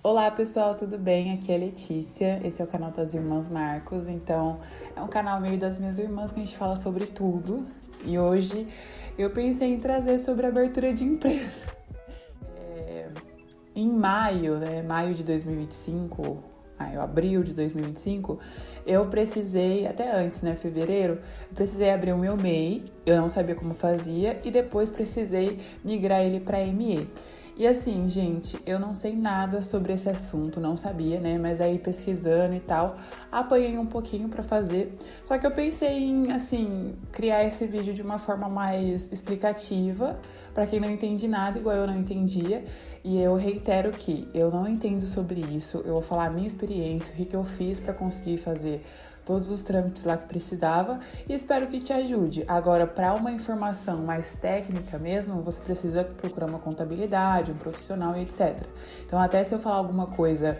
Olá pessoal, tudo bem? Aqui é a Letícia, esse é o canal das Irmãs Marcos, então é um canal meio das minhas irmãs que a gente fala sobre tudo e hoje eu pensei em trazer sobre abertura de empresa. Em maio, maio de 2025, abril de 2025, eu precisei, até antes, fevereiro, eu precisei abrir o meu MEI, eu não sabia como fazia e depois precisei migrar ele para ME. E assim, gente, eu não sei nada sobre esse assunto, não sabia, mas aí pesquisando e tal, apanhei um pouquinho pra fazer. Só que eu pensei em, assim, criar esse vídeo de uma forma mais explicativa, pra quem não entende nada, igual eu não entendia. E eu reitero que eu não entendo sobre isso, eu vou falar a minha experiência, o que eu fiz pra conseguir fazer todos os trâmites lá que precisava e espero que te ajude. Agora, para uma informação mais técnica mesmo, você precisa procurar uma contabilidade, um profissional e etc. Então, até se eu falar alguma coisa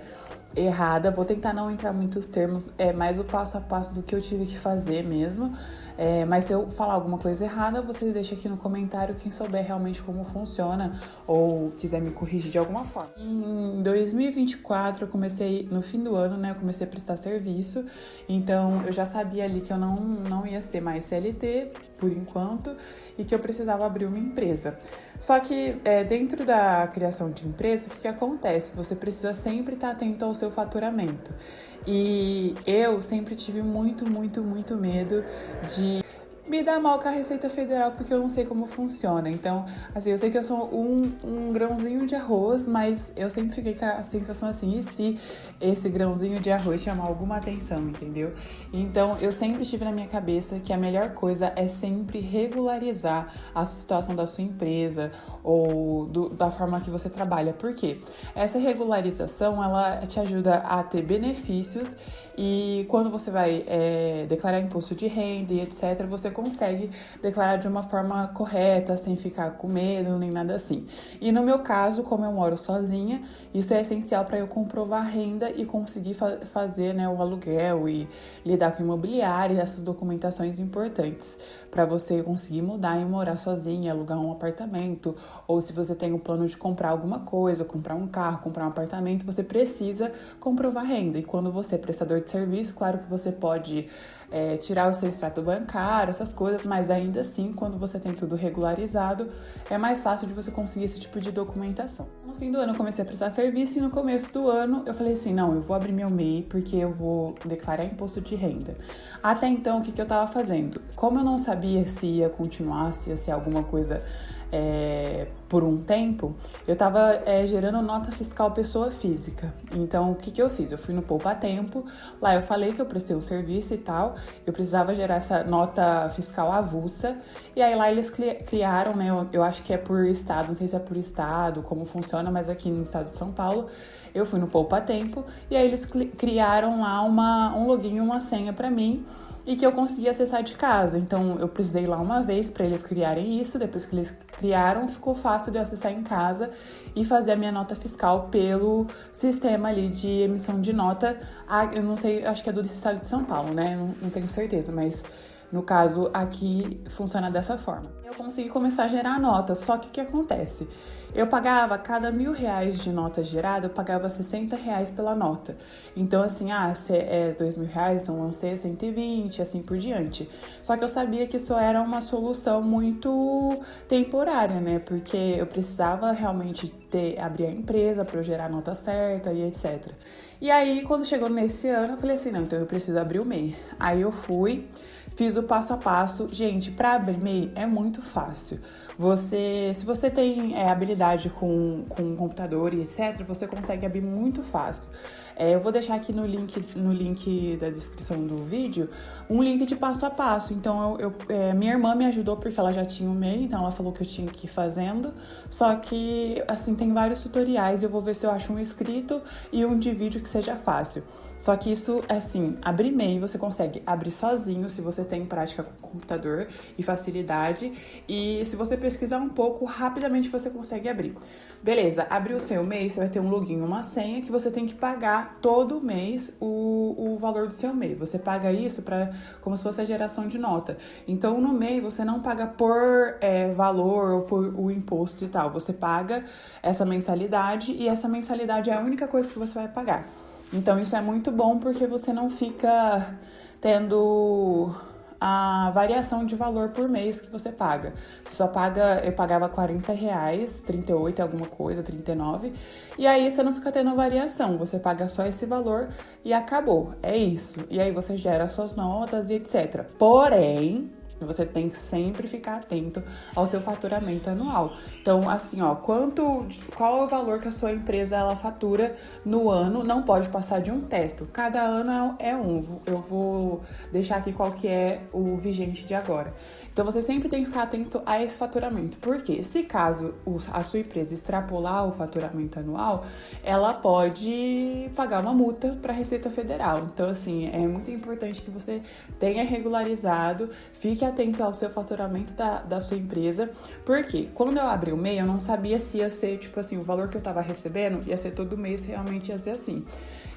errada, vou tentar não entrar muitos termos, é mais o passo a passo do que eu tive que fazer mesmo. Mas se eu falar alguma coisa errada, você deixa aqui no comentário quem souber realmente como funciona ou quiser me corrigir de alguma forma. Em 2024, eu comecei, no fim do ano, eu comecei a prestar serviço, então eu já sabia ali que eu não ia ser mais CLT por enquanto e que eu precisava abrir uma empresa. Só que dentro da criação de empresa, o que acontece? Você precisa sempre estar atento ao seu faturamento. E eu sempre tive muito medo de me dar mal com a Receita Federal porque eu não sei como funciona. Então, assim, eu sei que eu sou um grãozinho de arroz, mas eu sempre fiquei com a sensação assim, e se esse grãozinho de arroz chamar alguma atenção, entendeu? Então, eu sempre tive na minha cabeça que a melhor coisa é sempre regularizar a situação da sua empresa ou da forma que você trabalha. Por quê? Essa regularização, ela te ajuda a ter benefícios e quando você vai declarar imposto de renda e etc., você consegue declarar de uma forma correta, sem ficar com medo, nem nada assim. E no meu caso, como eu moro sozinha, isso é essencial para eu comprovar a renda e conseguir fazer o aluguel e lidar com imobiliário e essas documentações importantes para você conseguir mudar e morar sozinha, alugar um apartamento, ou se você tem o plano de comprar alguma coisa, comprar um carro, comprar um apartamento, você precisa comprovar renda. E quando você é prestador de serviço, claro que você pode tirar o seu extrato bancário, essas coisas, mas ainda assim, quando você tem tudo regularizado, é mais fácil de você conseguir esse tipo de documentação. No fim do ano eu comecei a prestar serviço e no começo do ano eu falei assim, não, eu vou abrir meu MEI porque eu vou declarar imposto de renda. Até então, o que eu tava fazendo? Como eu não sabia se ia continuar, se ia ser alguma coisa por um tempo, eu tava gerando nota fiscal pessoa física. Então, o que eu fiz? Eu fui no Poupa Tempo, lá eu falei que eu prestei o serviço e tal, eu precisava gerar essa nota fiscal avulsa, e aí lá eles criaram, eu acho que é por estado, não sei se é por estado, como funciona, mas aqui no estado de São Paulo, eu fui no Poupa Tempo, e aí eles criaram lá um login e uma senha pra mim, e que eu consegui acessar de casa. Então, eu precisei ir lá uma vez para eles criarem isso. Depois que eles criaram, ficou fácil de eu acessar em casa e fazer a minha nota fiscal pelo sistema ali de emissão de nota. Eu não sei, acho que é do estado de São Paulo, não tenho certeza, mas no caso, aqui funciona dessa forma. Eu consegui começar a gerar nota, só que o que acontece? Eu pagava, cada R$ 1.000 de nota gerada, eu pagava R$ 60 pela nota. Então, assim, se é R$ 2.000, então vão ser 120, assim por diante. Só que eu sabia que isso era uma solução muito temporária, Porque eu precisava realmente abrir a empresa para eu gerar a nota certa e etc. E aí, quando chegou nesse ano, eu falei assim, não, então eu preciso abrir o MEI. Aí eu fui, fiz o passo a passo. Gente, para abrir MEI é muito fácil. Se você tem habilidade com computador e etc., você consegue abrir muito fácil. Eu vou deixar aqui no link da descrição do vídeo um link de passo a passo. Então, minha irmã me ajudou porque ela já tinha o MEI, então ela falou que eu tinha que ir fazendo. Só que, assim, tem vários tutoriais. Eu vou ver se eu acho um escrito e um de vídeo que seja fácil. Só que isso, assim, abrir MEI você consegue abrir sozinho se você tem prática com computador e facilidade. E se você pesquisar um pouco, rapidamente você consegue abrir. Beleza, abriu o seu mês, você vai ter um login, uma senha que você tem que pagar todo mês o valor do seu mês. Você paga isso como se fosse a geração de nota. Então, no mês, você não paga por valor ou por o imposto e tal. Você paga essa mensalidade e essa mensalidade é a única coisa que você vai pagar. Então, isso é muito bom porque você não fica tendo a variação de valor por mês que você paga. Você só paga, eu pagava R$40, 38 alguma coisa, 39, e aí você não fica tendo variação, você paga só esse valor e acabou, é isso. E aí você gera suas notas e etc. Porém, você tem que sempre ficar atento ao seu faturamento anual. Então, assim, ó, qual é o valor que a sua empresa ela fatura no ano? Não pode passar de um teto. Cada ano é um. Eu vou deixar aqui qual que é o vigente de agora. Então, você sempre tem que ficar atento a esse faturamento. Porque se caso a sua empresa extrapolar o faturamento anual, ela pode pagar uma multa para a Receita Federal. Então, assim, é muito importante que você tenha regularizado, fique atento ao seu faturamento da sua empresa, porque quando eu abri o MEI, eu não sabia se ia ser, tipo assim, o valor que eu tava recebendo ia ser todo mês, realmente ia ser assim.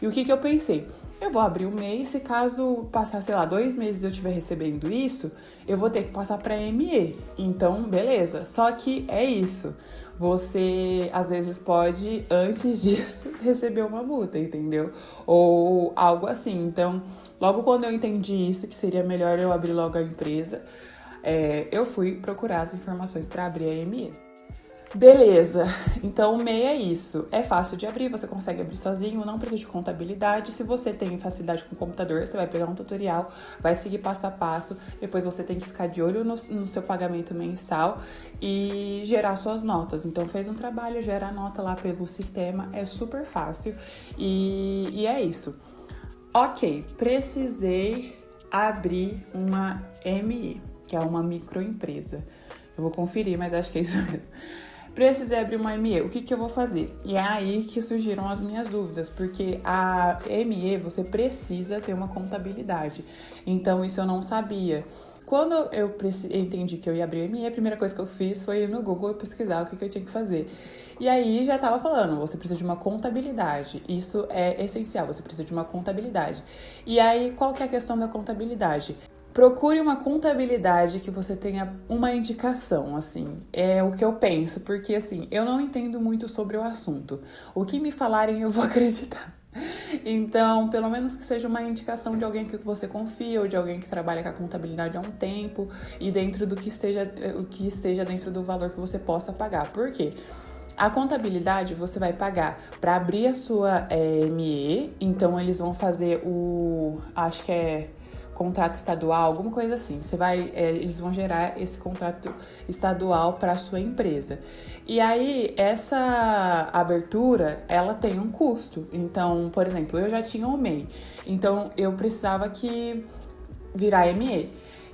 E o que eu pensei? Eu vou abrir o MEI, se caso passar, sei lá, 2 meses eu estiver recebendo isso, eu vou ter que passar para ME. Então, beleza. Só que é isso. Você, às vezes, pode, antes disso, receber uma multa, entendeu? Ou algo assim. Então, logo quando eu entendi isso, que seria melhor eu abrir logo a empresa, eu fui procurar as informações para abrir a ME. Beleza, então o MEI é isso, é fácil de abrir, você consegue abrir sozinho, não precisa de contabilidade. Se você tem facilidade com o computador, você vai pegar um tutorial, vai seguir passo a passo, depois você tem que ficar de olho no seu pagamento mensal e gerar suas notas. Então fez um trabalho, gera a nota lá pelo sistema, é super fácil e é isso. Ok, precisei abrir uma ME, que é uma microempresa. Eu vou conferir, mas acho que é isso mesmo. Precisei abrir uma ME, o que eu vou fazer? E é aí que surgiram as minhas dúvidas, porque a ME você precisa ter uma contabilidade, então isso eu não sabia. Quando eu entendi que eu ia abrir a ME, a primeira coisa que eu fiz foi ir no Google pesquisar o que eu tinha que fazer. E aí já tava falando, você precisa de uma contabilidade, isso é essencial, você precisa de uma contabilidade. E aí, qual que é a questão da contabilidade? Procure uma contabilidade que você tenha uma indicação, assim, é o que eu penso, porque assim, eu não entendo muito sobre o assunto. O que me falarem eu vou acreditar. Então, pelo menos que seja uma indicação de alguém que você confia ou de alguém que trabalha com a contabilidade há um tempo e dentro do que esteja dentro do valor que você possa pagar. Por quê? A contabilidade você vai pagar para abrir a sua ME, então eles vão fazer acho que é contrato estadual, alguma coisa assim. Eles vão gerar esse contrato estadual para a sua empresa. E aí, essa abertura, ela tem um custo. Então, por exemplo, eu já tinha um MEI, então eu precisava que virar ME.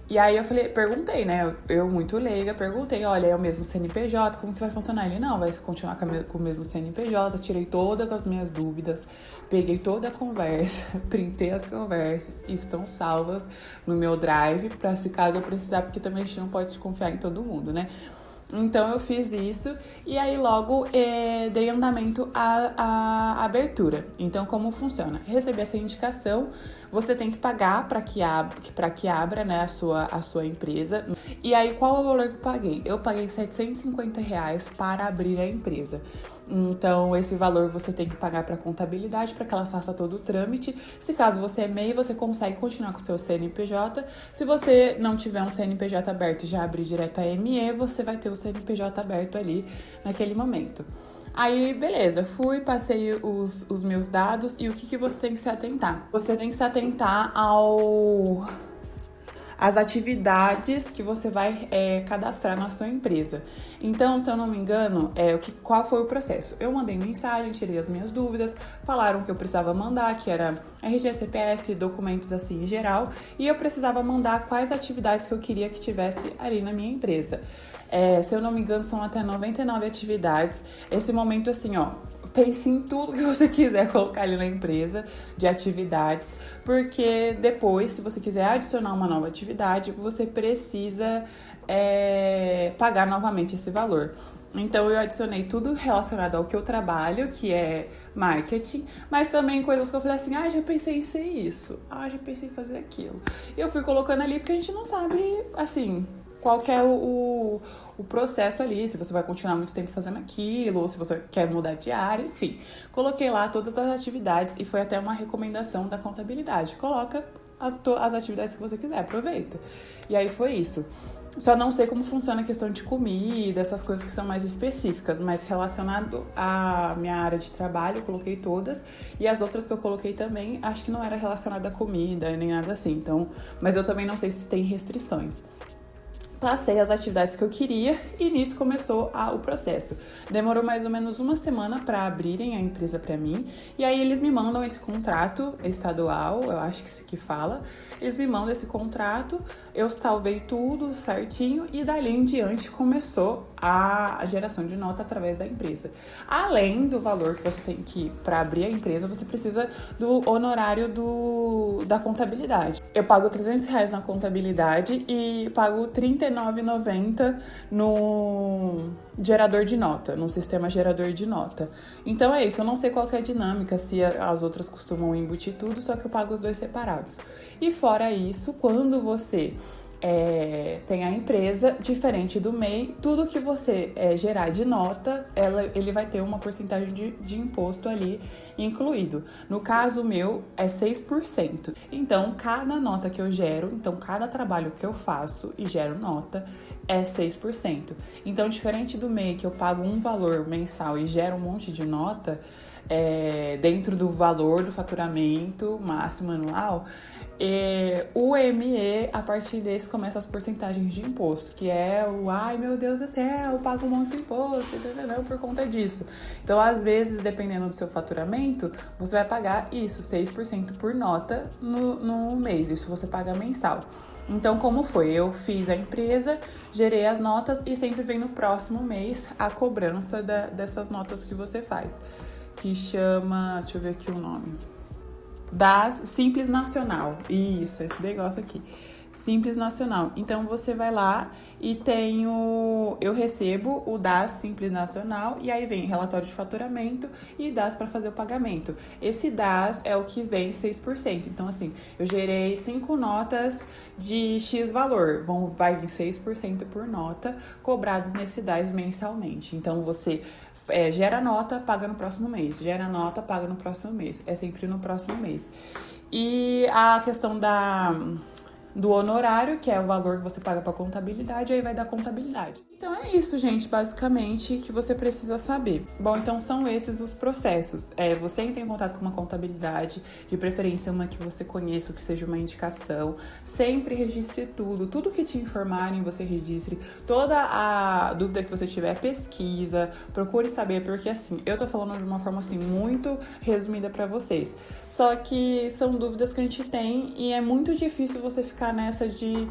E aí eu perguntei, né? Eu muito leiga, perguntei, olha, é o mesmo CNPJ, como que vai funcionar? Ele, não, vai continuar com o mesmo CNPJ, tirei todas as minhas dúvidas, peguei toda a conversa, printei as conversas e estão salvas no meu drive, pra se caso eu precisar, porque também a gente não pode confiar em todo mundo, né? Então eu fiz isso e aí logo dei andamento à abertura. Então como funciona? Recebi essa indicação, você tem que pagar para que abra, né, a sua empresa. E aí qual é o valor que eu paguei? Eu paguei R$750 para abrir a empresa. Então, esse valor você tem que pagar para a contabilidade para que ela faça todo o trâmite. Se caso você é MEI, você consegue continuar com o seu CNPJ. Se você não tiver um CNPJ aberto e já abrir direto a ME, você vai ter o CNPJ aberto ali naquele momento. Aí, beleza, passei os meus dados e o que você tem que se atentar? Você tem que se atentar as atividades que você vai cadastrar na sua empresa. Então, se eu não me engano, qual foi o processo? Eu mandei mensagem, tirei as minhas dúvidas, falaram que eu precisava mandar, que era RG, CPF, documentos assim em geral, e eu precisava mandar quais atividades que eu queria que tivesse ali na minha empresa. Se eu não me engano, são até 99 atividades. Esse momento, assim, ó, pense em tudo que você quiser colocar ali na empresa de atividades, porque depois, se você quiser adicionar uma nova atividade, você precisa pagar novamente esse valor. Então eu adicionei tudo relacionado ao que eu trabalho, que é marketing, mas também coisas que eu falei assim, já pensei em ser isso, já pensei em fazer aquilo. E eu fui colocando ali porque a gente não sabe, assim, qual que é o processo ali, se você vai continuar muito tempo fazendo aquilo, ou se você quer mudar de área, enfim. Coloquei lá todas as atividades e foi até uma recomendação da contabilidade. Coloca as atividades que você quiser, aproveita. E aí foi isso. Só não sei como funciona a questão de comida, essas coisas que são mais específicas, mas relacionado à minha área de trabalho, eu coloquei todas. E as outras que eu coloquei também, acho que não era relacionada à comida, nem nada assim. Então, mas eu também não sei se tem restrições. Passei as atividades que eu queria e nisso começou o processo. Demorou mais ou menos uma semana para abrirem a empresa para mim e aí eles me mandam esse contrato estadual, eu acho que fala. Eles me mandam esse contrato, eu salvei tudo certinho e dali em diante começou a geração de nota através da empresa. Além do valor que você tem que, para abrir a empresa, você precisa do honorário da contabilidade. Eu pago R$300 na contabilidade e pago R$39,90 no gerador de nota, no sistema gerador de nota. Então é isso, eu não sei qual que é a dinâmica, se as outras costumam embutir tudo, só que eu pago os dois separados. E fora isso, quando você tem a empresa, diferente do MEI, tudo que você gerar de nota, ele vai ter uma porcentagem de imposto ali incluído. No caso meu, é 6%. Então, cada nota que eu gero, cada trabalho que eu faço e gero nota, é 6%. Então, diferente do MEI, que eu pago um valor mensal e gero um monte de nota, dentro do valor do faturamento máximo anual, o ME, a partir desse, começa as porcentagens de imposto, que é ai meu Deus do céu, eu pago um monte de imposto, entendeu? Por conta disso. Então, às vezes, dependendo do seu faturamento, você vai pagar isso, 6% por nota no mês, isso você paga mensal. Então, como foi? Eu fiz a empresa, gerei as notas e sempre vem no próximo mês a cobrança dessas notas que você faz, que chama, deixa eu ver aqui o nome, DAS Simples Nacional. Isso, esse negócio aqui. Simples Nacional. Então, você vai lá e eu recebo o DAS Simples Nacional e aí vem relatório de faturamento e DAS para fazer o pagamento. Esse DAS é o que vem 6%. Então, assim, eu gerei 5 notas de X valor. Vai vir 6% por nota, cobrado nesse DAS mensalmente. Então, você gera nota, paga no próximo mês. Gera nota, paga no próximo mês. É sempre no próximo mês. E a questão do honorário, que é o valor que você paga para contabilidade, aí vai dar contabilidade. Então é isso, gente, basicamente, que você precisa saber. Bom, então são esses os processos. Você entra em contato com uma contabilidade, de preferência uma que você conheça, que seja uma indicação. Sempre registre tudo que te informarem, você registre. Toda a dúvida que você tiver, pesquisa, procure saber, porque assim, eu tô falando de uma forma assim, muito resumida para vocês. Só que são dúvidas que a gente tem e é muito difícil você ficar nessa de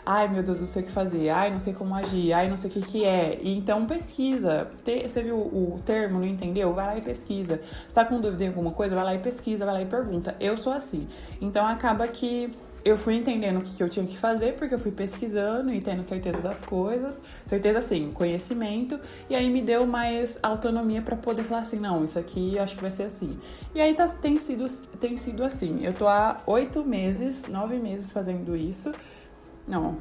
ai meu Deus, não sei o que fazer, ai não sei como agir, ai não sei o que é. E então pesquisa. Você viu o termo, não entendeu? Vai lá e pesquisa. Se tá com dúvida em alguma coisa, vai lá e pesquisa, vai lá e pergunta. Eu sou assim. Então acaba que eu fui entendendo o que eu tinha que fazer, porque eu fui pesquisando e tendo certeza das coisas, certeza assim, conhecimento, e aí me deu mais autonomia para poder falar assim, não, isso aqui eu acho que vai ser assim. E aí tem sido assim. Eu tô há 9 meses fazendo isso. Não,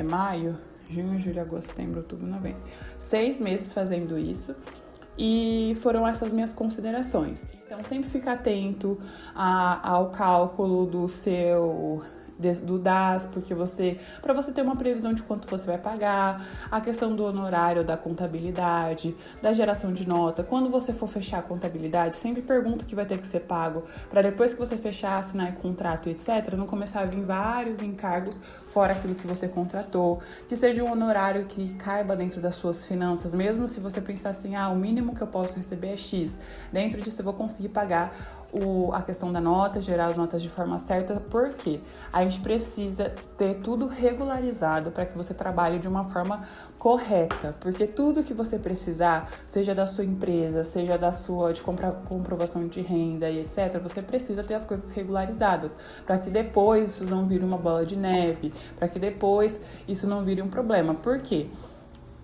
maio, junho, julho, agosto, setembro, outubro, novembro. 6 meses fazendo isso e foram essas minhas considerações. Então, sempre fica atento ao cálculo do DAS, porque para você ter uma previsão de quanto você vai pagar, a questão do honorário da contabilidade, da geração de nota. Quando você for fechar a contabilidade, sempre pergunta o que vai ter que ser pago, para depois que você fechar, assinar contrato, etc., não começar a vir vários encargos fora aquilo que você contratou, que seja um honorário que caiba dentro das suas finanças, mesmo se você pensar assim, o mínimo que eu posso receber é X, dentro disso eu vou conseguir pagar a questão da nota, gerar as notas de forma certa, porque a gente precisa ter tudo regularizado para que você trabalhe de uma forma correta, porque tudo que você precisar, seja da sua empresa, seja de comprovação de renda e etc., você precisa ter as coisas regularizadas, para que depois isso não vire uma bola de neve, para que depois isso não vire um problema. Por quê?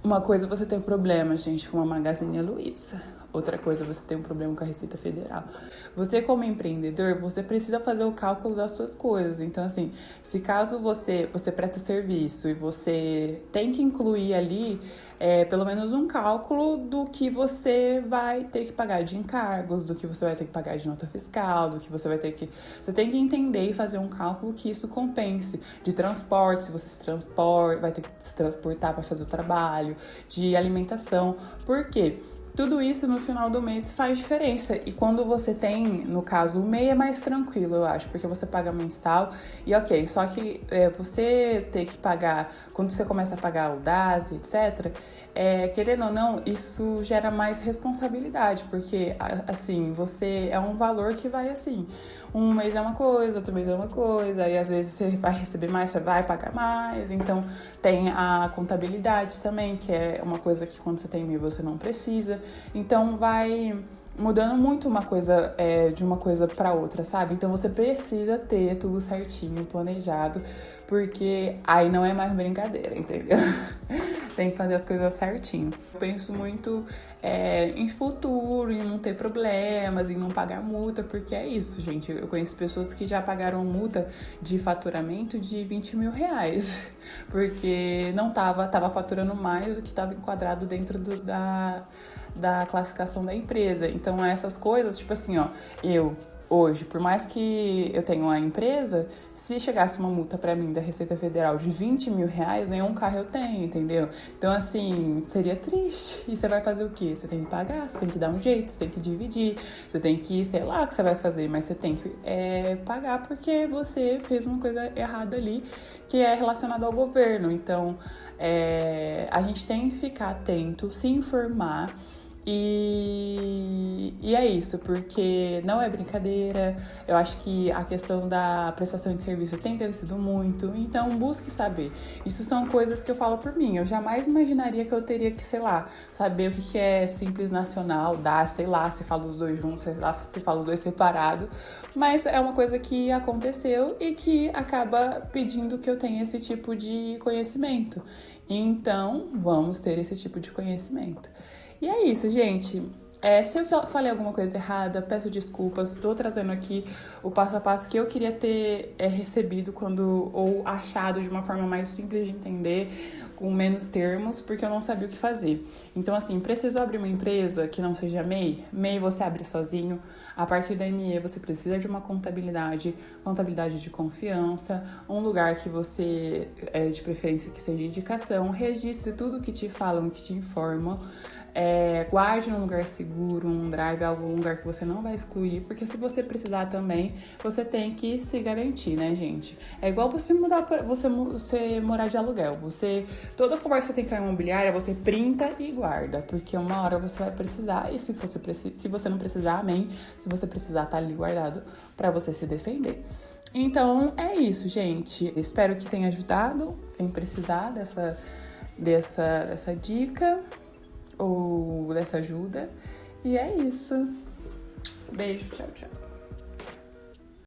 Uma coisa você tem um problema, gente, com a Magazine Luiza. Outra coisa, você tem um problema com a Receita Federal. Você, como empreendedor, você precisa fazer o cálculo das suas coisas. Então, assim, se caso você presta serviço e você tem que incluir ali pelo menos um cálculo do que você vai ter que pagar de encargos, do que você vai ter que pagar de nota fiscal, do que você vai ter que... Você tem que entender e fazer um cálculo que isso compense. De transporte, se você se transporta, vai ter que se transportar para fazer o trabalho, de alimentação. Por quê? Tudo isso no final do mês faz diferença. E quando você tem, no caso, o MEI é mais tranquilo, eu acho, porque você paga mensal e ok. Só que você ter que pagar, quando você começa a pagar o DAS, etc., querendo ou não, isso gera mais responsabilidade, porque assim, você é um valor que vai assim, um mês é uma coisa, outro mês é uma coisa, e às vezes você vai receber mais, você vai pagar mais. Então tem a contabilidade também, que é uma coisa que quando você tem MEI você não precisa. Então vai mudando muito uma coisa de uma coisa para outra, sabe? Então você precisa ter tudo certinho, planejado, porque aí não é mais brincadeira, entendeu? Tem que fazer as coisas certinho. Eu penso muito em futuro, em não ter problemas, em não pagar multa, porque é isso, gente. Eu conheço pessoas que já pagaram multa de faturamento de 20 mil reais, porque não tava faturando mais do que estava enquadrado dentro da classificação da empresa. Então, essas coisas, tipo assim, ó, hoje, por mais que eu tenha uma empresa, se chegasse uma multa pra mim da Receita Federal de 20 mil reais, nenhum carro eu tenho, entendeu? Então, assim, seria triste. E você vai fazer o quê? Você tem que pagar, você tem que dar um jeito, você tem que dividir, você tem que, sei lá o que você vai fazer, mas você tem que pagar porque você fez uma coisa errada ali, que é relacionada ao governo. Então, a gente tem que ficar atento, se informar. E é isso, porque não é brincadeira. Eu acho que a questão da prestação de serviço tem crescido muito, então busque saber. Isso são coisas que eu falo por mim. Eu jamais imaginaria que eu teria que, sei lá, saber o que é Simples Nacional, sei lá, se fala os dois juntos, sei lá, se fala os dois separados, mas é uma coisa que aconteceu e que acaba pedindo que eu tenha esse tipo de conhecimento. Então, vamos ter esse tipo de conhecimento. E é isso, gente. Se eu falei alguma coisa errada, peço desculpas. Estou trazendo aqui o passo a passo que eu queria ter recebido ou achado de uma forma mais simples de entender, com menos termos, porque eu não sabia o que fazer. Então, assim, preciso abrir uma empresa que não seja MEI? MEI você abre sozinho. A partir da ME você precisa de uma contabilidade de confiança, um lugar que você, de preferência que seja indicação, registre tudo que te falam, que te informam. Guarde num lugar seguro, um drive, algum lugar que você não vai excluir, porque se você precisar também, você tem que se garantir, né, gente? É igual você morar de aluguel. Toda conversa que você tem com a imobiliária, você printa e guarda, porque uma hora você vai precisar, e se você não precisar, amém. Se você precisar, tá ali guardado pra você se defender. Então, é isso, gente. Espero que tenha ajudado quem precisar dessa dica ou dessa ajuda. E é isso. Beijo, tchau, tchau.